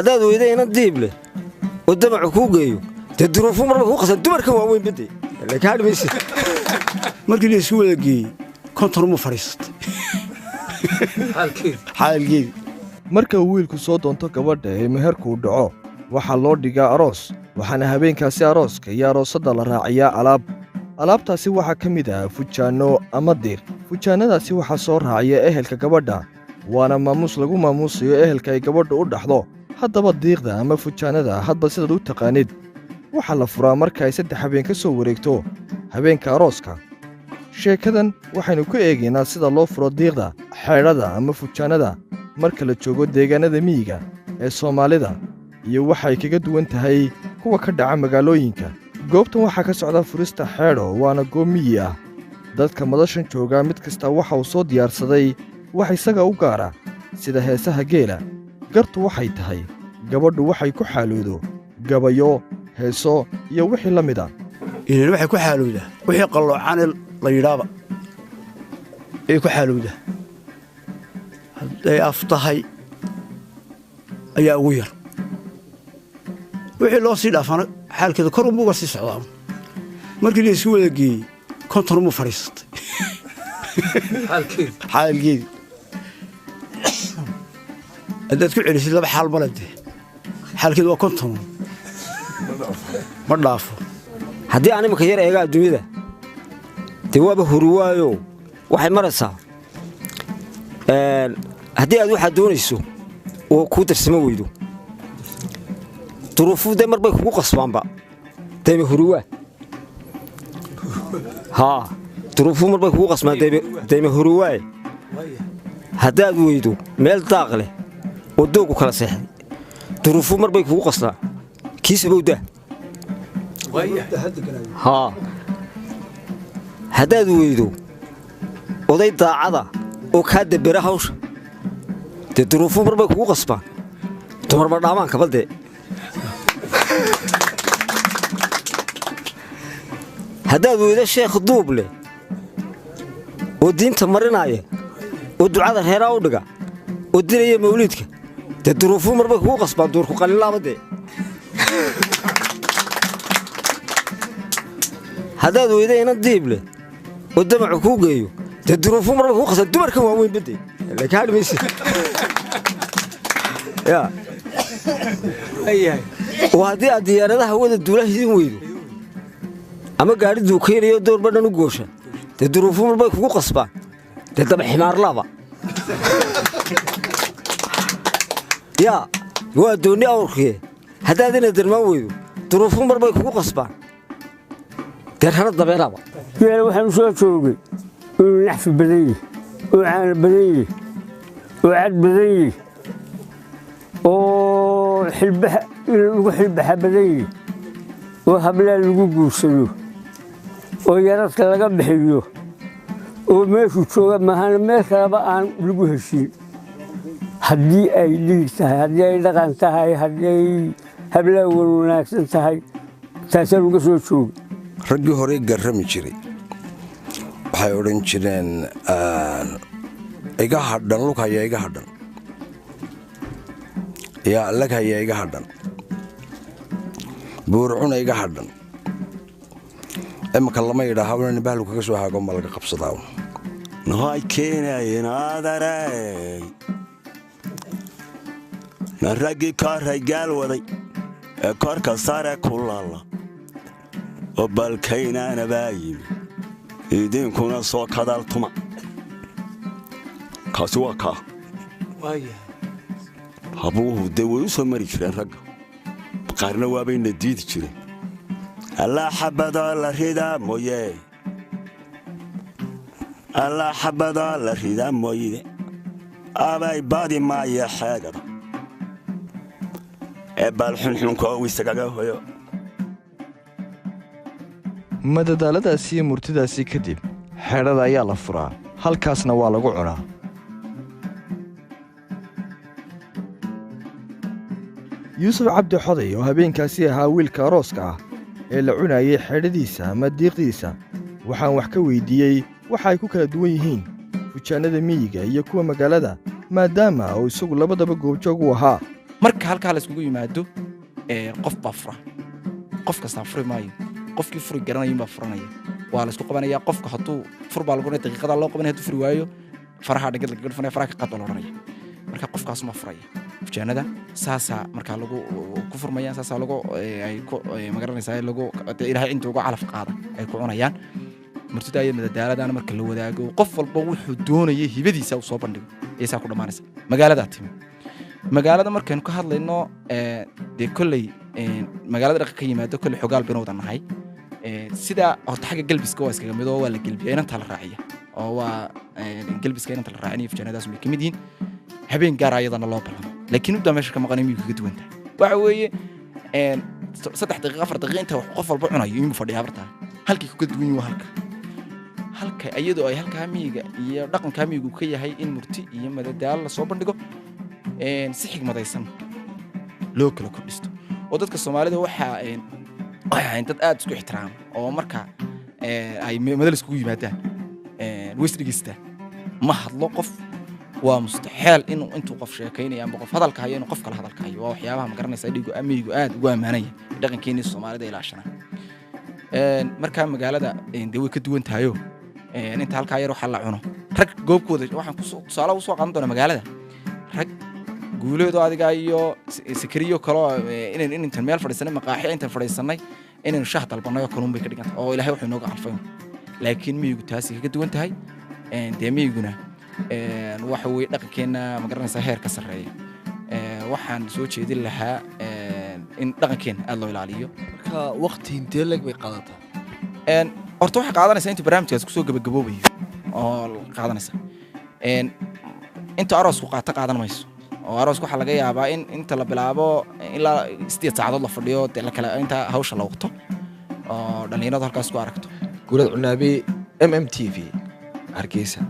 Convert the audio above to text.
haddaad weyda ina diib leh oo damacu kuu geeyo dee duruufo marba kuu qasan dumarka waaweyn badde laakiin hadhi maysid markii la isu wada geeyey konton uma fadhiisatay xaalkeedii marka uu wiilku soo doonto gabadha ee meherku dhaco waxaa loo dhigaa aroos waxaana habeenkaasi arooska iyo aroosadda la raaciyaa alaabtaasi waxaa ka mid ah fujaanno ama diir fujaannadaasi waxaa soo raaciya ehelka gabadha waana maamuus lagu maamuusayo ehelka ay gabadhu u dhaxdo haddaba diiqda ama fujaannada hadba sidaad u taqaanid waxaa la furaa marka ay 3 habeen ka soo wareegto habeenka arooska sheekadan waxaynu ku eegaynaa sida loo furo diiqda xeedhada ama fujaannada marka la joogo deegaanada miyiga ee Soomaalida iyo waxay kaga duwan tahay kuwa ka dhaca magaalooyinka goobtan waxaa ka socda furista xeedho waana goob miyi ah dadka madashan jooga mid kasta waxa uu soo diyaarsaday wax isaga u gaara sida heesaha geela gartu waxay tahay gabadhu waxay ku xaaloodo gabayo heeso iyo wixii la mid ah inay waxay ku xaaloodaa wixii qalloocaan la yiraahdo ay ku xaaloodaa hadday aftahay ayaa ugu yar wixii loo sii dhaafana xaalkeeda kor uga sii socdaa markii la isu wada geeyey konton uma fadhiisatay xaalkeedii haddaad ku celisid 2 xaal balade xaalkeedu waa konton ma dhaafo haddii aan imanka yar eega adduunyada dee waaba huruwaayo waxay maraysaa haddii aad waxaad doonayso oo kuu darsamo weydo duruufu dee mar bay kugu qasbaanba deema huruwaa haa duruufu mar bay kugu qasbaan deema huruwaaye haddaad weydo meel daaq leh oo doogu kala seexday duruufu mar bay kugu qasbaan kiisabowdaa haa haddaad weydo oday daacada oo kaa dabbera hawsha dee duruufu mar bay kugu qasbaan dumarba dhaamaanka baddee haddaad weydo sheekh duub leh oo diinta marinaaya oo ducada reeraa u dhiga oo dilaya mawliidka dee duruufu mar bay kugu qasbaan duurku qalinlaabadee haddaad weyda ina diib leh oo damacu kuu geeyo dee duruufo marba kuu qasan dumarka waaweyn badde laakiin hadhi maysid oo haddii aad diyaaradaha wada duula hidin weydo ama gaadhi duukaynayo doorba dhan u goosha dee duruufo marbay kugu qasbaan dee daba ximaarlaaba yaa waa doonni awrkiye haddaad ina darmaan weydo duruufo marbay kugu qasbaan dee rara dabeeraaba yeel waxaan soo joogay inuu naxfi badan yahay oo caana badan yahay oo cad badan yahay oo xilbaha lagu xilbaxa badan yahay oo hablaha lagu guursado oo yaradka laga bixiyo oo meeshuu jooga mahana meel kaleba aan lagu heshiin haddii ay dhiig tahay haddii ay dhaqan tahay haddii ay hablaha wanaagsan tahay taasaan uga soo jooga raggii hore garrami jiray waxay odhan jireen iga hadhan lug haya iga hadhan yaa lag haya iga hadhan buurcuna iga hadhan imanka lama yidhaa hawlani bahlu kaga soo haago ma laga qabsadaa nahay keenayeen aadaray na raggii kaaray gaal waday ee korka sare ku laala oo balkaynaana baa yimi idinkuna soo kadaaltuma kaasi waa kaa habuuhu dee way u soo mari jireen ragga qaarna waabayna diidi jireen allaa xabadoo la ridaa mooye allaa xabadoo la ridaa mooyde abay badi maayo xeegada ee baalxunxunkoo isagaga hoyo madadaaladaasi iyo murtidaasi kadib xeedhada ayaa la furaa halkaasna waa lagu cunaa yuusuf cabdi xoday oo habeenkaasi ahaa wiilka arooska ah ee la cunayay xeedhadiisa ama diiqdiisa waxaan wax ka weyddiiyey waxa ay ku kala duwan yihiin fujaannada miyiga iyo kuwa magaalada maadaama uu isagu labadaba goobjoog u ahaa marka halkaa la iskugu yimaado qof baa fura qof kastaa furi maayo qofkii furi garanaya baa furanaya waa la isku qabanayaa qofka hadduu fur baa lagu daqiiqada loo qabanaya hadduu furi waayo faraha dhigad laga dhufanaya faraha ka qad loo oranaya marka qofkaas ma furaya fujaanada saasa marka lagu ku furmayaan saasa lagu ay ku magaranaysaa lagu ilaahay inta ugu calaf qaada ay ku cunayaan martida ay madadaaladana marka la wadaago qof walba wuxuu doonayay hibadiisa uu soo bandhigo aysaa ku dhamaanaysa magaalada timi magaalada markaan ka hadlayno de kullay magaalada dhaqan ka yimaado kullay xogaal been wadanahay sida horta xagga galbiska waa iskaga mid oo waa la galbiyaa inta la raaciya oo waa galbiska inta la raacinayo fujaanadaas way kamid yihiin habeen gaar ayadana loo balamo laakiin u dameesha ka maqan inuu kaga duwan tahay waxa weeye 3 daqiiqo 4 daqiiqo inta qof walba cunayo inuu fadhiyaa barta halkii ku duwan yahay halka ayadoo ay halka miyiga iyo dhaqanka miyigu ka yahay in murti iyo madadaal la soo bandhigo si xigmadaysan loo kala kordhisto oo dadka Soomaalida waxa dad aad isku ixtiraam oo marka ay madal isku yimaadaan wisrigiista ma hadlo qof waa mustaxil inuu qof sheekaynayo ama qof hadalka hayo inuu qof kala hadalka hayo waa waxyaabaha ma garanaysaa dhigo amiigu aad ugu amaanaya dhaqankeena Soomaalida ilaashana marka magaalada way ka duwan tahay inta halka yar waxa la cuno rag goobkooda waxaan ku tusaale u soo qaadan doona magaalada rag guuleedo adiga iyo sikriyo kale inta meel fadhiisanay maqaaxi inta fadhiisanay inaan shaah dalbanayo kaluun bay ka dhiganta oo ilaahay wuxuu inooga calfay laakiin miyigu taasi ka duwan tahay miyiguna waxa way dhaqankeena ma garanaysaa heer ka sareeya waxaan soo jeedin lahaa in dhaqankeena aad loo ilaaliyo marka waqti intee lag bay qaadataa horta waxa qaadanaysa inta barnaamijkaas ku soo gabagaboobayo oo qaadanaysa inta aroos ku qaadan mayso oo aroos waxa laga yaabaa in inta la bilaabo ilaa 8 saacadood la fadhiyo kala inta hawsha la waqto oo dhalinyaradu halkaas ku aragto guulad cunaabi MMTV Hargeysa